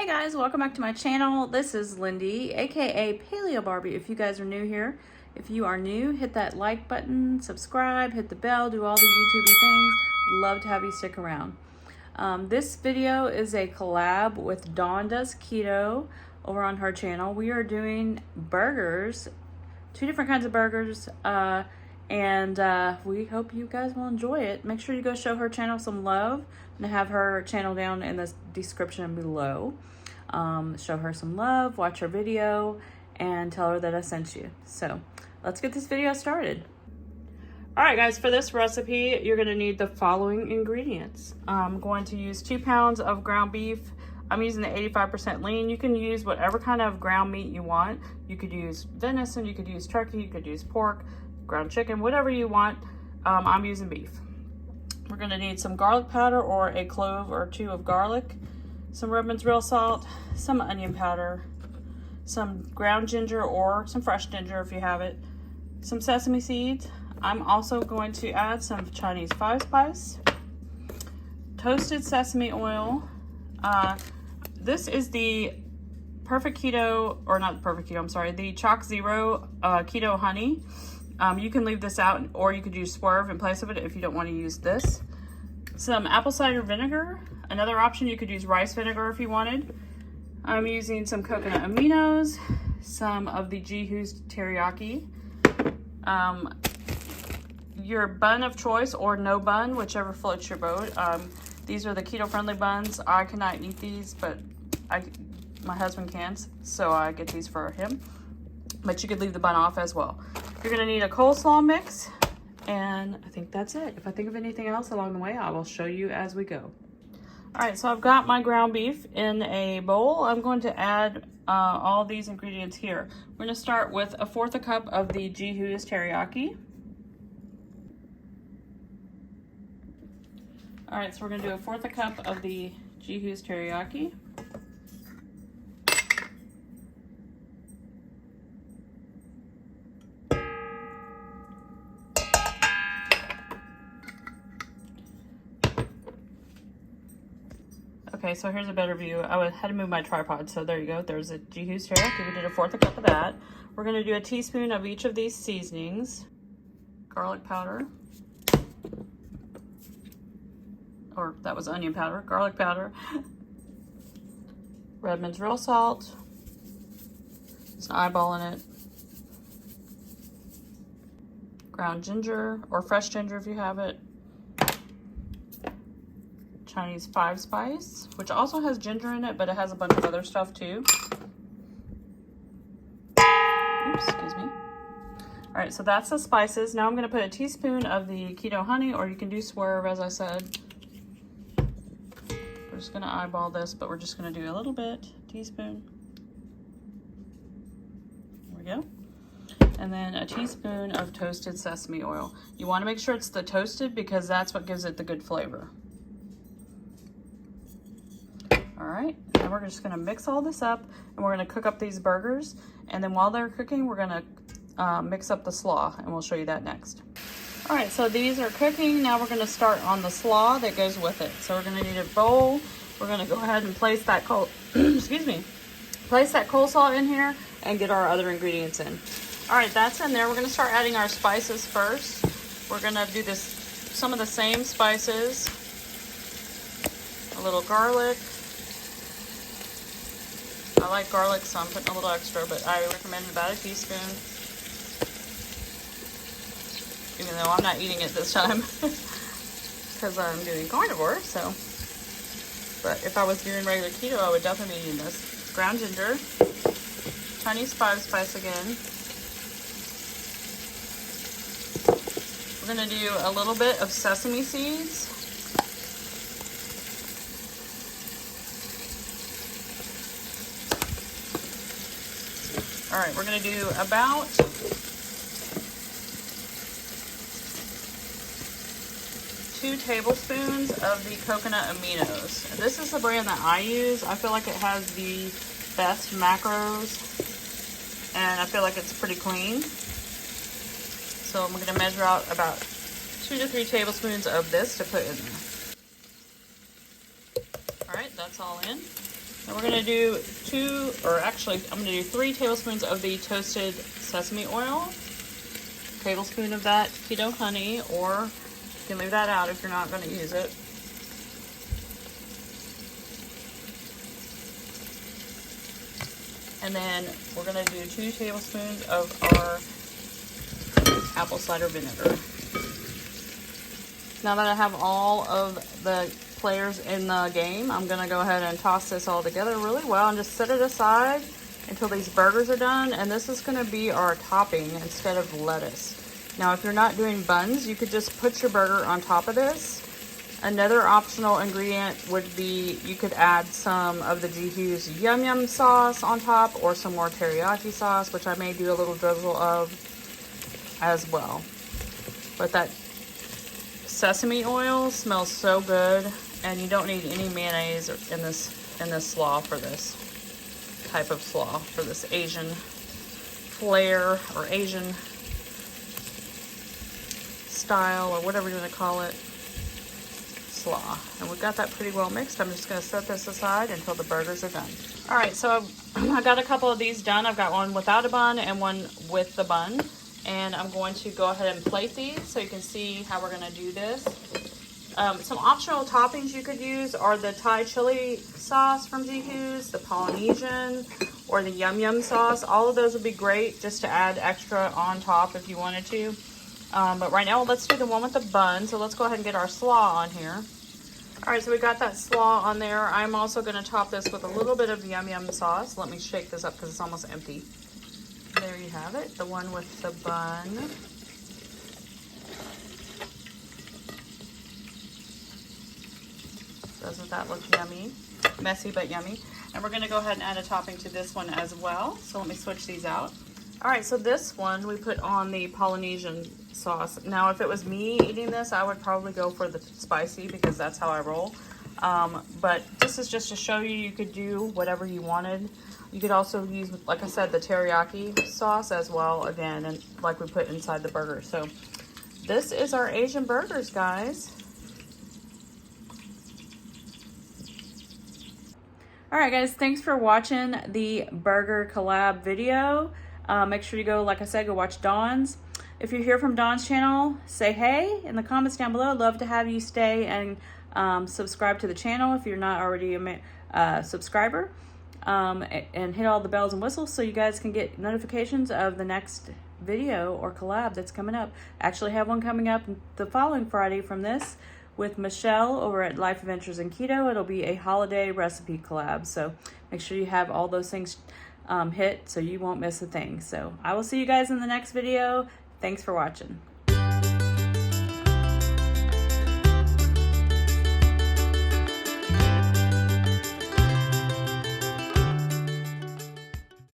guys, welcome back to my channel. This is Lindy, aka Paleobarbie. If you guys are new here, if you are new, hit that like button, subscribe, hit the bell, do all the YouTube things. Love to have you stick around. This video is a collab with Dawn Does Keto over on her channel. We are doing burgers, 2 different kinds of burgers, and we hope you guys will enjoy it. Make sure you go show her channel some love. I'm gonna have her channel down in the description below. Show her some love, watch her video, and tell her that I sent you. So let's get this video started. All right, guys, for this recipe, you're gonna need the following ingredients. I'm going to use 2 pounds of ground beef. I'm using the 85% lean. You can use whatever kind of ground meat you want. You could use venison, you could use turkey, you could use pork, ground chicken, whatever you want. I'm using beef. We're gonna need some garlic powder or a clove or 2 of garlic, some Redmond's real salt, some onion powder, some ground ginger or some fresh ginger if you have it, some sesame seeds. I'm also going to add some Chinese 5-spice, toasted sesame oil. This is the perfect keto, or not perfect keto, I'm sorry, the Choc Zero keto honey. You can leave this out, or you could use Swerve in place of it if you don't want to use this. Some apple cider vinegar. Another option, you could use rice vinegar if you wanted. I'm using some coconut aminos, some of the Jihu's teriyaki. Your bun of choice or no bun, whichever floats your boat. These are the keto-friendly buns. I cannot eat these, but my husband can, so I get these for him. But you could leave the bun off as well. You're gonna need a coleslaw mix, and I think that's it. If I think of anything else along the way, I will show you as we go. All right, so I've got my ground beef in a bowl. I'm going to add all these ingredients here. We're gonna start with 1/4 cup of the Jihu's teriyaki. All right, so we're gonna do 1/4 cup of the Jihu's teriyaki. Okay, so here's a better view. I had to move my tripod, so there you go. There's a Jihu's teriyaki. We did 1/4 cup of that. We're gonna do a teaspoon of each of these seasonings. Garlic powder. Or that was onion powder, garlic powder. Redmond's real salt. Just eyeballing it. Ground ginger, or fresh ginger if you have it. Chinese 5-spice, which also has ginger in it, but it has a bunch of other stuff too. Oops, excuse me. All right, so that's the spices. Now I'm gonna put a teaspoon of the keto honey, or you can do Swerve, as I said. We're just gonna eyeball this, but we're just gonna do a little bit, teaspoon. There we go. And then a teaspoon of toasted sesame oil. You wanna make sure it's the toasted because that's what gives it the good flavor. All right, and we're just gonna mix all this up, and we're gonna cook up these burgers. And then while they're cooking, we're gonna mix up the slaw, and we'll show you that next. All right, so these are cooking. Now we're gonna start on the slaw that goes with it. So we're gonna need a bowl. We're gonna go ahead and place that excuse me, place that coleslaw in here and get our other ingredients in. All right, that's in there. We're gonna start adding our spices first. We're gonna do this, some of the same spices. A little garlic. I like garlic, so I'm putting a little extra, but I recommend about a teaspoon. Even though I'm not eating it this time because I'm doing carnivore, so. But if I was doing regular keto, I would definitely be eating this. Ground ginger, Chinese 5-spice again. We're gonna do a little bit of sesame seeds. All right, we're gonna do about 2 tablespoons of the coconut aminos. This is the brand that I use. I feel like it has the best macros, and I feel like it's pretty clean. So I'm gonna measure out about 2 to 3 tablespoons of this to put in there. All right, that's all in. And we're gonna do I'm gonna do 3 tablespoons of the toasted sesame oil, a tablespoon of that keto honey, or you can leave that out if you're not gonna use it. And then we're gonna do 2 tablespoons of our apple cider vinegar. Now that I have all of the players in the game, I'm gonna go ahead and toss this all together really well and just set it aside until these burgers are done. And this is gonna be our topping instead of lettuce. Now, if you're not doing buns, you could just put your burger on top of this. Another optional ingredient would be, you could add some of the G-Hugh's Yum Yum sauce on top, or some more teriyaki sauce, which I may do a little drizzle of as well. But that sesame oil smells so good, and you don't need any mayonnaise in this slaw for this type of slaw, for this Asian flair or Asian style, or whatever you're gonna call it, slaw. And we've got that pretty well mixed. I'm just gonna set this aside until the burgers are done. All right, so I got a couple of these done. I've got one without a bun and one with the bun. And I'm going to go ahead and plate these so you can see how we're gonna do this. Some optional toppings you could use are the Thai chili sauce from G-Hugh's, the Polynesian, or the Yum Yum sauce. All of those would be great just to add extra on top if you wanted to. But right now, let's do the one with the bun. So let's go ahead and get our slaw on here. All right, so we got that slaw on there. I'm also gonna top this with a little bit of Yum Yum sauce. Let me shake this up because it's almost empty. There you have it, the one with the bun. Doesn't that look yummy? Messy, but yummy. And we're gonna go ahead and add a topping to this one as well. So let me switch these out. All right, so this one we put on the Polynesian sauce. Now, if it was me eating this, I would probably go for the spicy because that's how I roll. But this is just to show you, you could do whatever you wanted. You could also use, like I said, the teriyaki sauce as well, again, and like we put inside the burger. So this is our Asian burgers, guys. All right, guys, thanks for watching the burger collab video. Make sure you go, like I said, go watch Dawn's. If you're here from Dawn's channel, say hey in the comments down below. I'd love to have you stay and subscribe to the channel if you're not already a subscriber. And hit all the bells and whistles so you guys can get notifications of the next video or collab that's coming up. Actually have one coming up the following Friday from this with Michelle over at Life Adventures in Keto. It'll be a holiday recipe collab, so make sure you have all those things hit so you won't miss a thing. So I will see you guys in the next video. Thanks for watching.